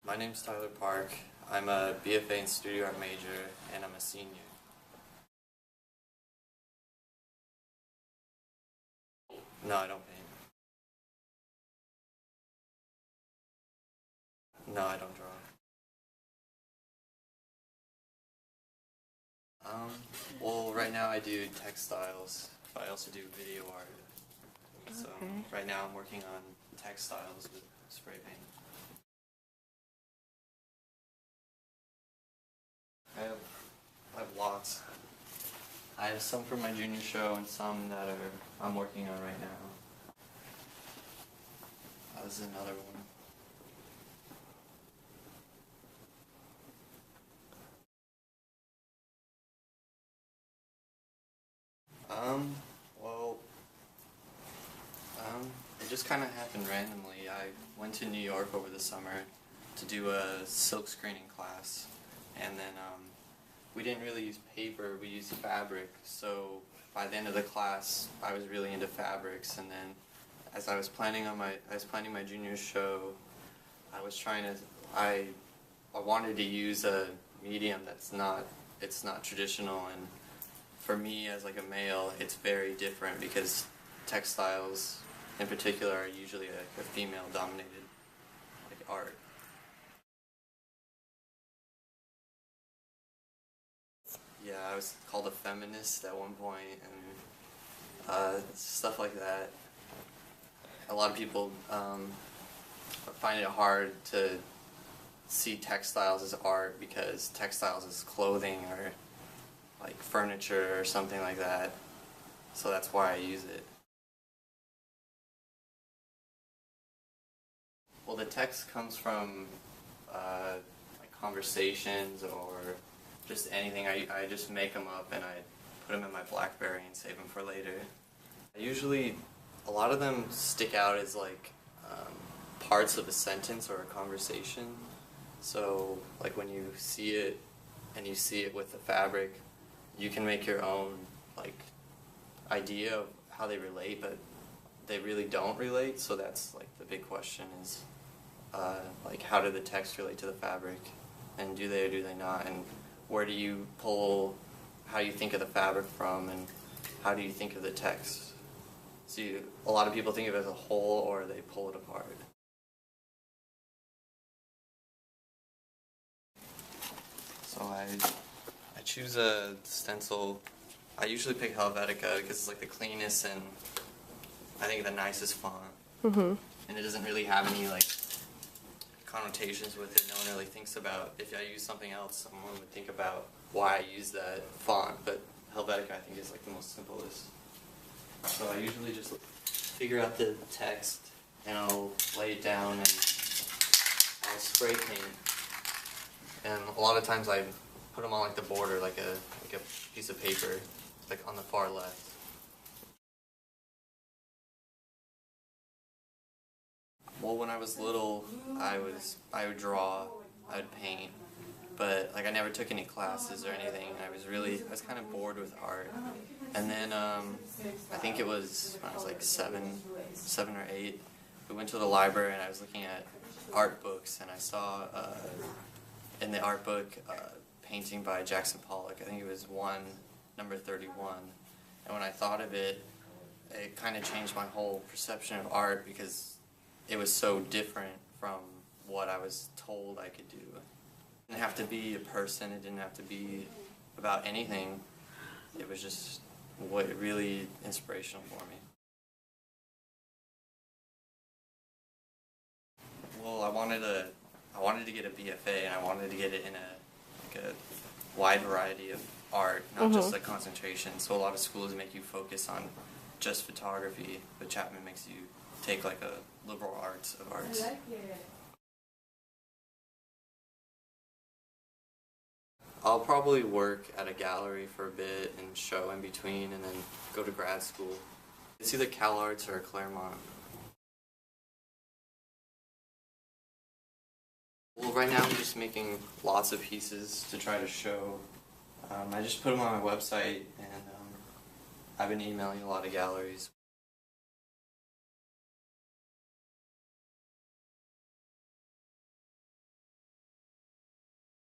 My name's Tyler Park. I'm a BFA in studio art major, and I'm a senior. No, I don't paint. No, I don't draw. Well, right now I do textiles, but I also do video art. So right now I'm working on textiles with spray paint. I have lots. I have some from my junior show and some that I'm working on right now. This is another one. Well, it just kind of happened randomly. I went to New York over the summer to do a silk screening class, and then we didn't really use paper, we used fabric. So by the end of the class, I was really into fabrics, and then as I was planning my junior show, I wanted to use a medium it's not traditional, and for me as like a male, it's very different because textiles in particular are usually a female dominated like art. Yeah, I was called a feminist at one point, and stuff like that. A lot of people find it hard to see textiles as art because textiles is clothing or like furniture or something like that. So that's why I use it. Well, the text comes from like conversations or just anything. I just make them up and I put them in my BlackBerry and save them for later. Usually, a lot of them stick out as like parts of a sentence or a conversation. So, like when you see it and you see it with the fabric, you can make your own like idea of how they relate, but they really don't relate. So that's like the big question is like how do the text relate to the fabric, and do they or do they not, and where do you pull, how do you think of the fabric from, and how do you think of the text? So a lot of people think of it as a whole, or they pull it apart. So I choose a stencil. I usually pick Helvetica because it's like the cleanest and I think the nicest font. And it doesn't really have any like connotations with it. No one really thinks about, if I use something else, someone would think about why I use that font, but Helvetica I think is like the most simplest. So I usually just figure out the text and I'll lay it down and I'll spray paint. And a lot of times I put them on like the border, like a piece of paper, like on the far left. Well, when I was little, I would draw, I would paint, but like I never took any classes or anything. I was kind of bored with art. And then I think it was when I was like seven or 8. We went to the library and I was looking at art books, and I saw in the art book painting by Jackson Pollock. I think it was number 31. And when I thought of it, it kind of changed my whole perception of art because it was so different from what I was told I could do. It didn't have to be a person, it didn't have to be about anything. It was just really inspirational for me. Well, I wanted to get a BFA, and I wanted to get it in a wide variety of art, not just like concentration. So a lot of schools make you focus on just photography, but Chapman makes you take like a liberal arts of arts. I like it. I'll probably work at a gallery for a bit and show in between, and then go to grad school. It's either Cal Arts or Claremont. Well, right now I'm just making lots of pieces to try to show. I just put them on my website, and I've been emailing a lot of galleries.